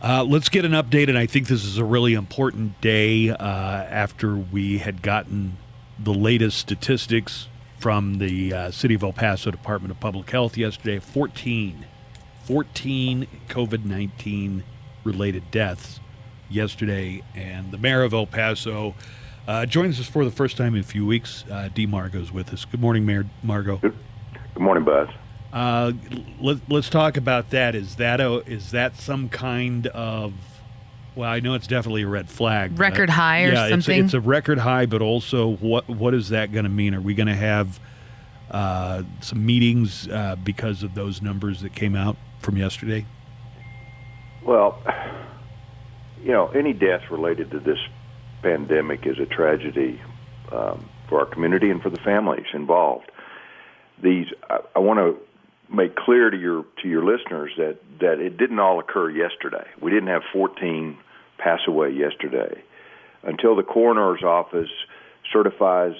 Let's get an update, and I think this is a really important day after we had gotten the latest statistics from the City of El Paso Department of Public Health yesterday. 14 COVID-19 related deaths yesterday, and the mayor of El Paso joins us for the first time in a few weeks. Dee Margo's with us. Good morning, Mayor Margo. Good morning, Buzz. Let's talk about that. Is that some kind of, well, I know it's definitely a red flag. Record high or something? It's a record high, but also what is that going to mean? Are we going to have some meetings because of those numbers that came out from yesterday? Well, any death related to this pandemic is a tragedy for our community and for the families involved. I want to make clear to your listeners that it didn't all occur yesterday. We didn't have 14 pass away yesterday. Until the coroner's office certifies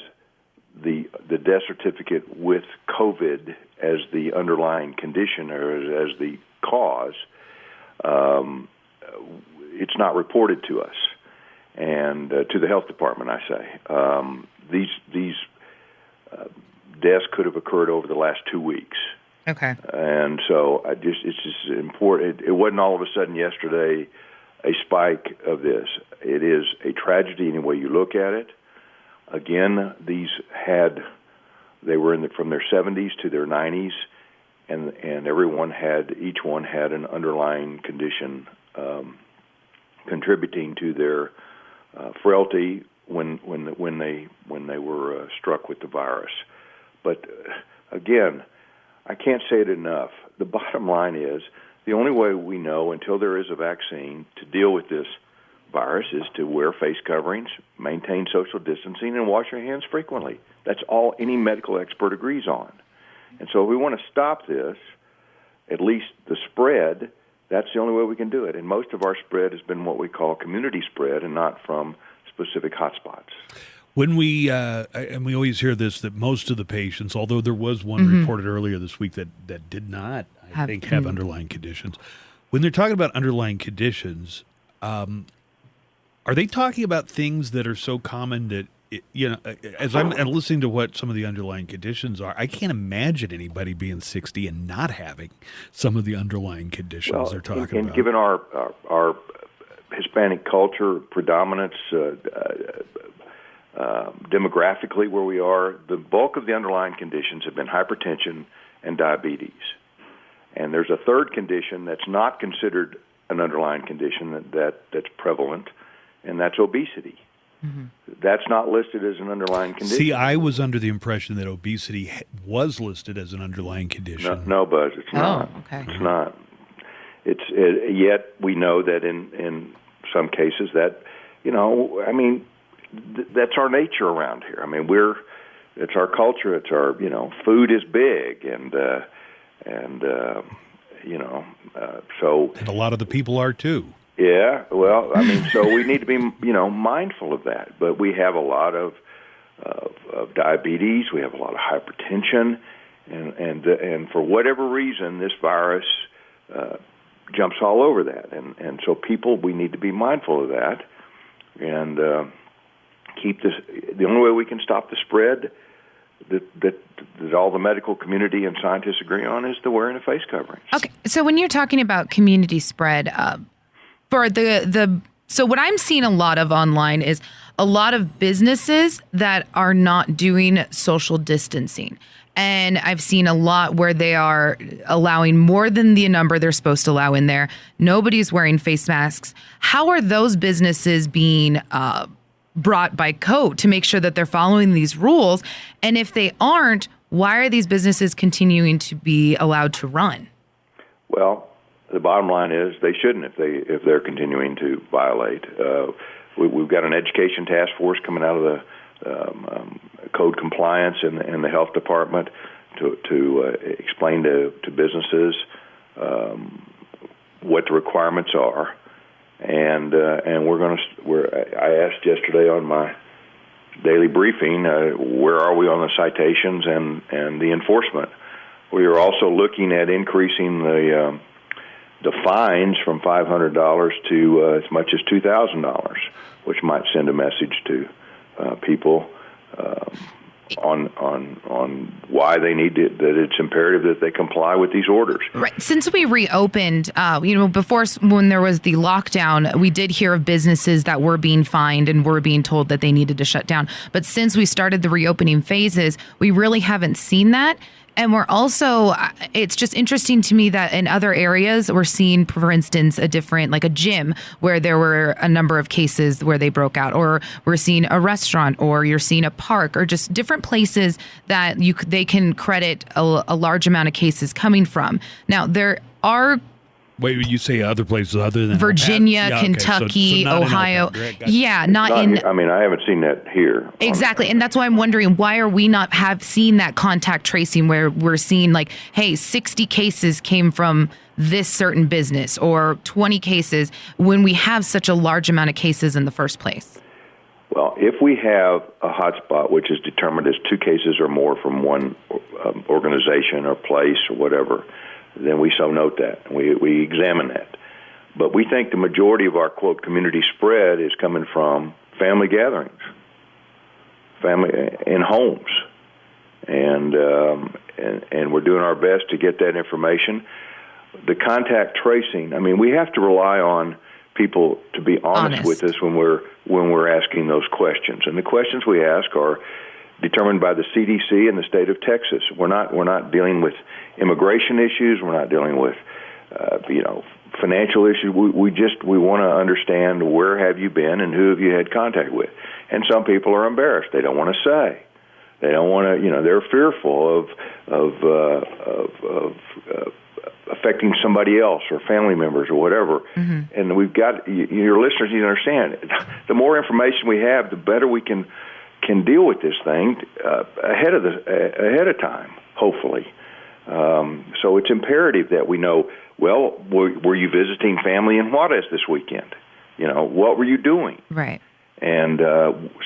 the death certificate with COVID as the underlying condition or as the cause, it's not reported to us and to the health department, I say. These deaths could have occurred over the last 2 weeks. Okay. And so it's just important. It wasn't all of a sudden yesterday a spike of this. It is a tragedy any way you look at it. Again, they were from their 70s to their 90s, and each one had an underlying condition contributing to their frailty when they were struck with the virus. But again, I can't say it enough. The bottom line is the only way we know until there is a vaccine to deal with this virus is to wear face coverings, maintain social distancing, and wash your hands frequently. That's all any medical expert agrees on. And so if we want to stop this, at least the spread, that's the only way we can do it. And most of our spread has been what we call community spread and not from specific hotspots. When we always hear this, that most of the patients, although there was one reported earlier this week that did not, I think, have underlying conditions. When they're talking about underlying conditions, are they talking about things that are so common that, as I'm listening to what some of the underlying conditions are, I can't imagine anybody being 60 and not having some of the underlying conditions they're talking about. And given our Hispanic culture predominance, demographically where we are, the bulk of the underlying conditions have been hypertension and diabetes. And there's a third condition that's not considered an underlying condition that's prevalent, and that's obesity. Mm-hmm. That's not listed as an underlying condition. See, I was under the impression that obesity was listed as an underlying condition. No, Buzz, it's not. Oh, okay. It's not. Yet we know that in some cases that, that's our nature around here. It's our culture. It's our, food is big, and so. And a lot of the people are too. Yeah, well, so we need to be, mindful of that. But we have a lot of diabetes. We have a lot of hypertension, and for whatever reason, this virus jumps all over that. And so we need to be mindful of that, and keep this. The only way we can stop the spread that all the medical community and scientists agree on is the wearing of face coverings. Okay, so when you're talking about community spread, so what I'm seeing a lot of online is a lot of businesses that are not doing social distancing. And I've seen a lot where they are allowing more than the number they're supposed to allow in there. Nobody's wearing face masks. How are those businesses being brought by code to make sure that they're following these rules? And if they aren't, why are these businesses continuing to be allowed to run? Well, the bottom line is they shouldn't if they're continuing to violate. We've got an education task force coming out of the code compliance in the health department to explain to businesses what the requirements are. And I asked yesterday on my daily briefing, where are we on the citations and the enforcement? We are also looking at increasing the the fines from $500 to as much as $2,000, which might send a message to people on why they need to, that it's imperative that they comply with these orders. Right. Since we reopened, before when there was the lockdown, we did hear of businesses that were being fined and were being told that they needed to shut down. But since we started the reopening phases, we really haven't seen that. And we're also, it's just interesting to me that in other areas, we're seeing, for instance, a different, like a gym where there were a number of cases where they broke out, or we're seeing a restaurant, or you're seeing a park, or just different places that they can credit a large amount of cases coming from. Now, there are... Wait, you say other places other than Virginia, Kentucky, so Ohio. Yeah, not in... I mean, I haven't seen that here. Exactly. And that's why I'm wondering, why are we not seen that contact tracing where we're seeing like, hey, 60 cases came from this certain business or 20 cases when we have such a large amount of cases in the first place? Well, if we have a hotspot, which is determined as 2 cases or more from one organization or place or whatever, then we so note that, and we examine that. But we think the majority of our, quote, community spread is coming from family gatherings, family in homes. And we're doing our best to get that information. The contact tracing, I mean, we have to rely on people to be honest with us when we're asking those questions. And the questions we ask are determined by the CDC and the state of Texas. We're not dealing with immigration issues. We're not dealing with financial issues. We want to understand where have you been and who have you had contact with. And some people are embarrassed. They don't want to say. They don't want to. They're fearful of affecting somebody else or family members or whatever. Mm-hmm. And we've got your listeners need to understand. The more information we have, the better we can deal with this thing ahead of time, hopefully. So it's imperative that we know, well, were you visiting family in Juarez this weekend? What were you doing? Right. And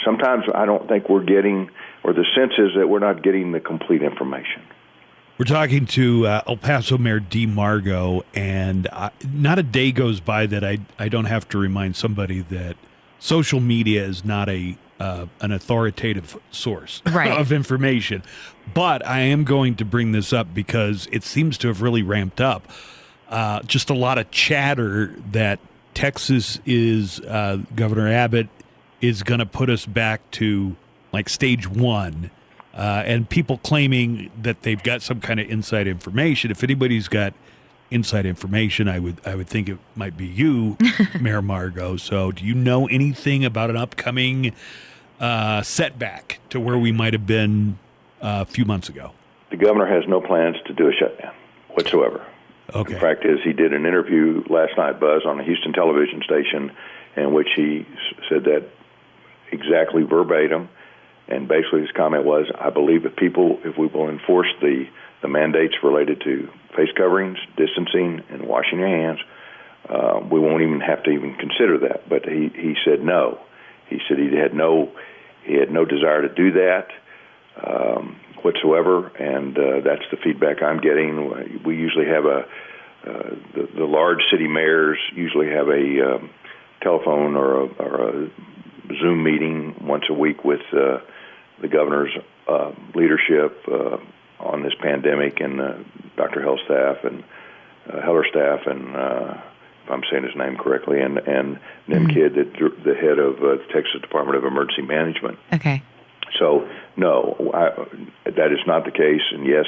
sometimes I don't think we're getting, or the sense is that we're not getting the complete information. We're talking to El Paso Mayor Margo, and not a day goes by that I don't have to remind somebody that social media is not an authoritative source of information. But I am going to bring this up because it seems to have really ramped up. Just a lot of chatter that Texas is, Governor Abbott is going to put us back to like stage 1. And people claiming that they've got some kind of inside information. If anybody's got inside information, I would think it might be you, Mayor Margo. So do you know anything about an upcoming setback to where we might have been a few months ago? The governor has no plans to do a shutdown whatsoever. Okay. The fact is, he did an interview last night, Buzz, on a Houston television station, in which he said that exactly verbatim. And basically his comment was, I believe if we will enforce the mandates related to face coverings, distancing, and washing your hands, we won't even have to even consider that. But he said no. He said he had no desire to do that whatsoever, and that's the feedback I'm getting. We usually have the large city mayors usually have a telephone or a Zoom meeting once a week with the governor's leadership on this pandemic, and Dr. Heller staff, and if I'm saying his name correctly, and Nim Kidd, the head of the Texas Department of Emergency Management. Okay. So, no, that is not the case. And yes,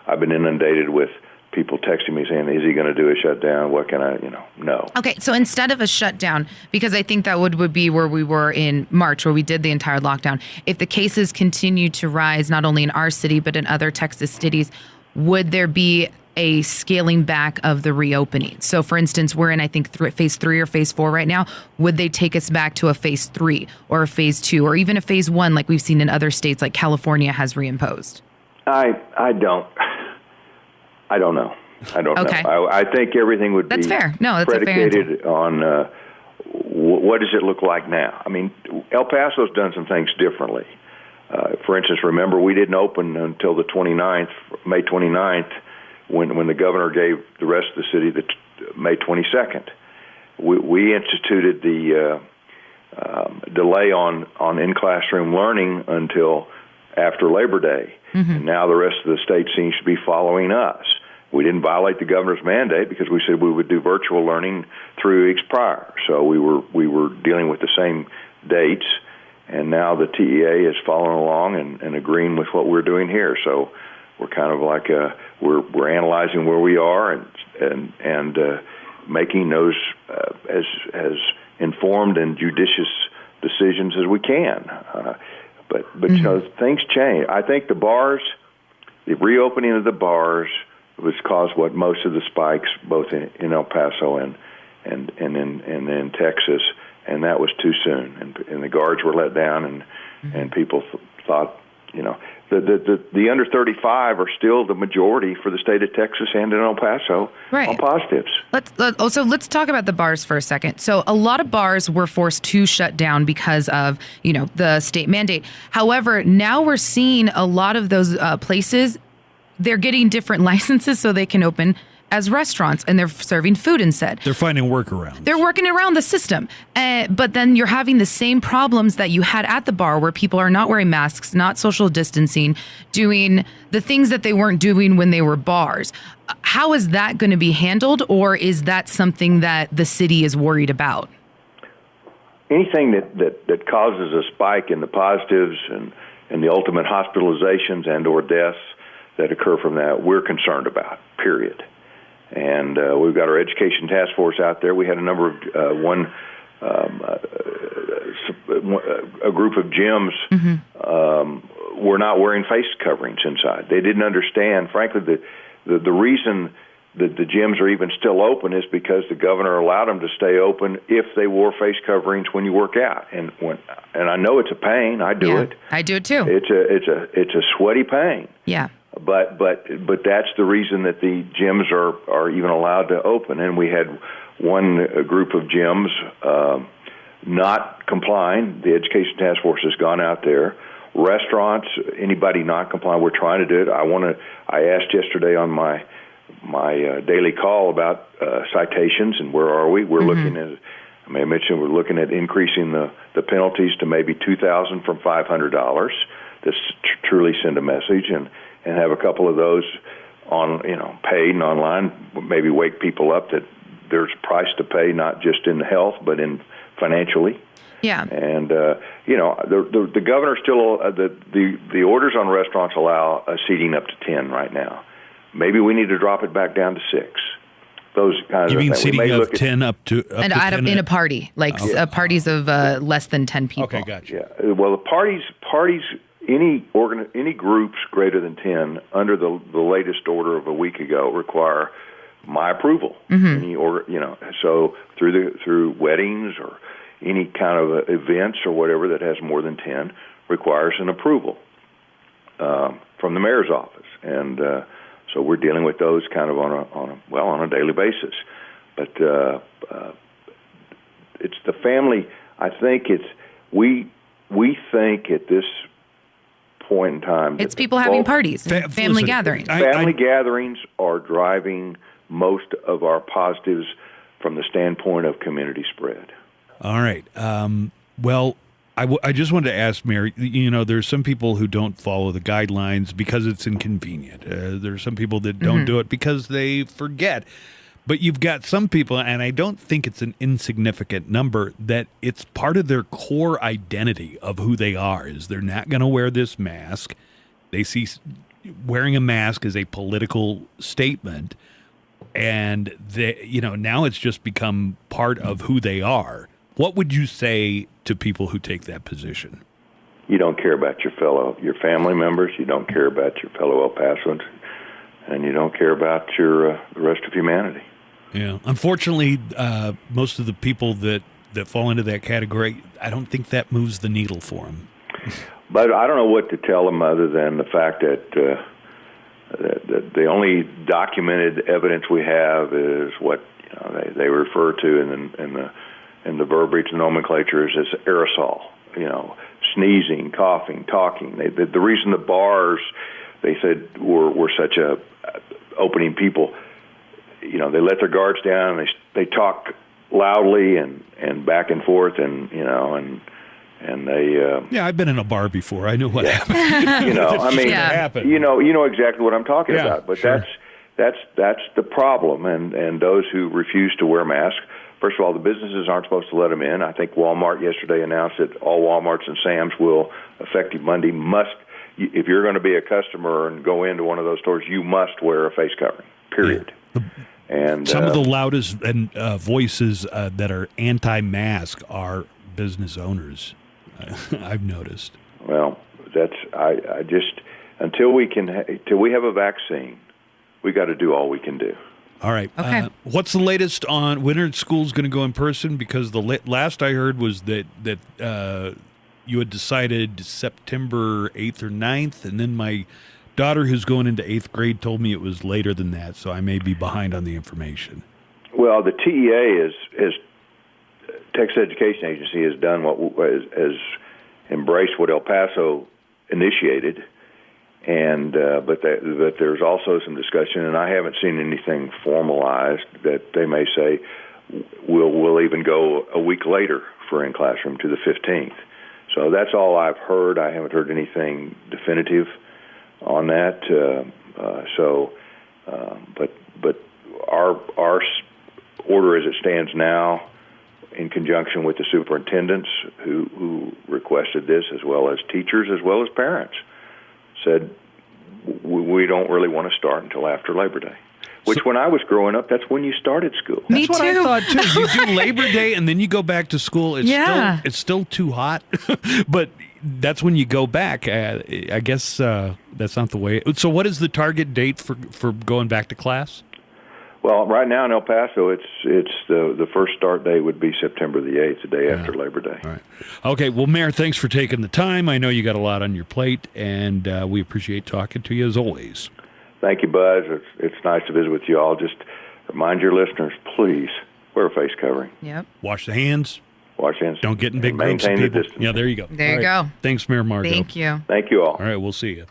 I've been inundated with people texting me saying, is he going to do a shutdown? What can I, no. Okay, so instead of a shutdown, because I think that would be where we were in March, where we did the entire lockdown, if the cases continue to rise, not only in our city, but in other Texas cities, would there be a scaling back of the reopening? So, for instance, we're in, I think, phase 3 or phase 4 right now. Would they take us back to a phase 3 or a phase 2 or even a phase 1 like we've seen in other states like California has reimposed? I don't know. Okay. know. I think everything would be fair. No, that's predicated on what does it look like now. I mean, El Paso's done some things differently. For instance, remember, we didn't open until the 29th, May 29th, when the governor gave the rest of the city the May 22nd. We instituted the delay on in-classroom learning until after Labor Day. And now the rest of the state seems to be following us. We didn't violate the governor's mandate because we said we would do virtual learning 3 weeks prior. So we were dealing with the same dates, and now the TEA is following along and agreeing with what we're doing here. So we're kind of like we're analyzing where we are and making those as informed and judicious decisions as we can. But you know, things change. I think the reopening of the bars was caused what most of the spikes, both in El Paso and in Texas, and that was too soon. And the guards were let down, and people thought, you know, the under 35 are still the majority for the state of Texas and in El Paso on positives. Let's talk about the bars for a second. So a lot of bars were forced to shut down because of, you know, the state mandate. However, now we're seeing a lot of those places, they're getting different licenses so they can open as restaurants, and they're serving food instead. They're finding workarounds. They're working around the system. But then you're having the same problems that you had at the bar, where people are not wearing masks, not social distancing, doing the things that they weren't doing when they were bars. How is that going to be handled, or is that something that the city is worried about? Anything that causes a spike in the positives and the ultimate hospitalizations and or deaths that occur from that, we're concerned about, period. And we've got our education task force out there. We had a number of a group of gyms were not wearing face coverings inside. They didn't understand. Frankly, the reason that the gyms are even still open is because the governor allowed them to stay open if they wore face coverings when you work out. And I know it's a pain. I do it. I do it too. It's a sweaty pain. Yeah. But that's the reason that the gyms are even allowed to open. And we had one group of gyms not complying. The education task force has gone out there. Restaurants, anybody not complying, we're trying to do it. I asked yesterday on my daily call about citations and where are we. We're looking at, I may mention, we're looking at increasing the penalties to maybe $2,000 from $500. This truly send a message and have a couple of those on, paid and online, maybe wake people up that there's a price to pay, not just in health, but in financially. Yeah. And, the governor still, the orders on restaurants allow a seating up to 10 right now. Maybe we need to drop it back down to 6. Those kinds you of mean things. seating of 10 up to and to 10 in a party, like parties of less than 10 people. Okay, gotcha. Yeah. Well, the parties, any groups greater than 10 under the latest order of a week ago require my approval. So through weddings or any kind of events or whatever that has more than 10 requires an approval from the mayor's office, and so we're dealing with those kind of on a daily basis. But it's the family. I think we think at this point in time, it's people having parties, family gatherings. Family gatherings are driving most of our positives from the standpoint of community spread. All right. Well, I just wanted to ask Mary, there's some people who don't follow the guidelines because it's inconvenient. There's some people that don't do it because they forget. But you've got some people, and I don't think it's an insignificant number, that it's part of their core identity of who they are, is they're not going to wear this mask. They see wearing a mask as a political statement, and now it's just become part of who they are. What would you say to people who take that position? You don't care about your family members. You don't care about your fellow El Pasoans, and you don't care about the rest of humanity. Yeah. Unfortunately, most of the people that fall into that category, I don't think that moves the needle for them. But I don't know what to tell them other than the fact that the only documented evidence we have is what they refer to in the verbiage nomenclature as aerosol. Sneezing, coughing, talking. The reason the bars, they said, were such a opening people they let their guards down. They talk loudly and back and forth, and they. Yeah, I've been in a bar before. I know what happened. You know exactly what I'm talking about. But sure. that's the problem, and those who refuse to wear masks. First of all, the businesses aren't supposed to let them in. I think Walmart yesterday announced that all Walmarts and Sam's will, effective Monday, if you're going to be a customer and go into one of those stores, you must wear a face covering, period. Yeah. And some of the loudest voices that are anti-mask are business owners. I've noticed. Well, I just until we have a vaccine, we got to do all we can do. All right. Okay. What's the latest on when are schools going to go in person? Because the last I heard was that you had decided September 8th or 9th, and then my daughter, who's going into 8th grade, told me it was later than that, so I may be behind on the information. Well, the TEA Texas Education Agency has done has embraced what El Paso initiated. And but there's also some discussion, and I haven't seen anything formalized that they may say we'll even go a week later for in classroom to the 15th. So that's all I've heard. I haven't heard anything definitive on that. But our order as it stands now, in conjunction with the superintendents who requested this, as well as teachers, as well as parents, said we don't really want to start until after Labor Day. Which, when I was growing up, that's when you started school. Me That's what too. I thought too. You do Labor Day and then you go back to school. It's still too hot, but that's when you go back. I guess that's not the way. So, what is the target date for going back to class? Well, right now in El Paso, it's the first start day would be September the 8th, the day after Labor Day. All right. Okay. Well, Mayor, thanks for taking the time. I know you got a lot on your plate, and we appreciate talking to you as always. Thank you, Buzz. It's nice to visit with you all. Just remind your listeners, please wear a face covering. Yep. Wash the hands. Wash hands. Don't get in big groups of maintain the people. distance. Yeah, there you go. There you go. Thanks, Mayor Margo. Thank you. Thank you all. All right, we'll see you.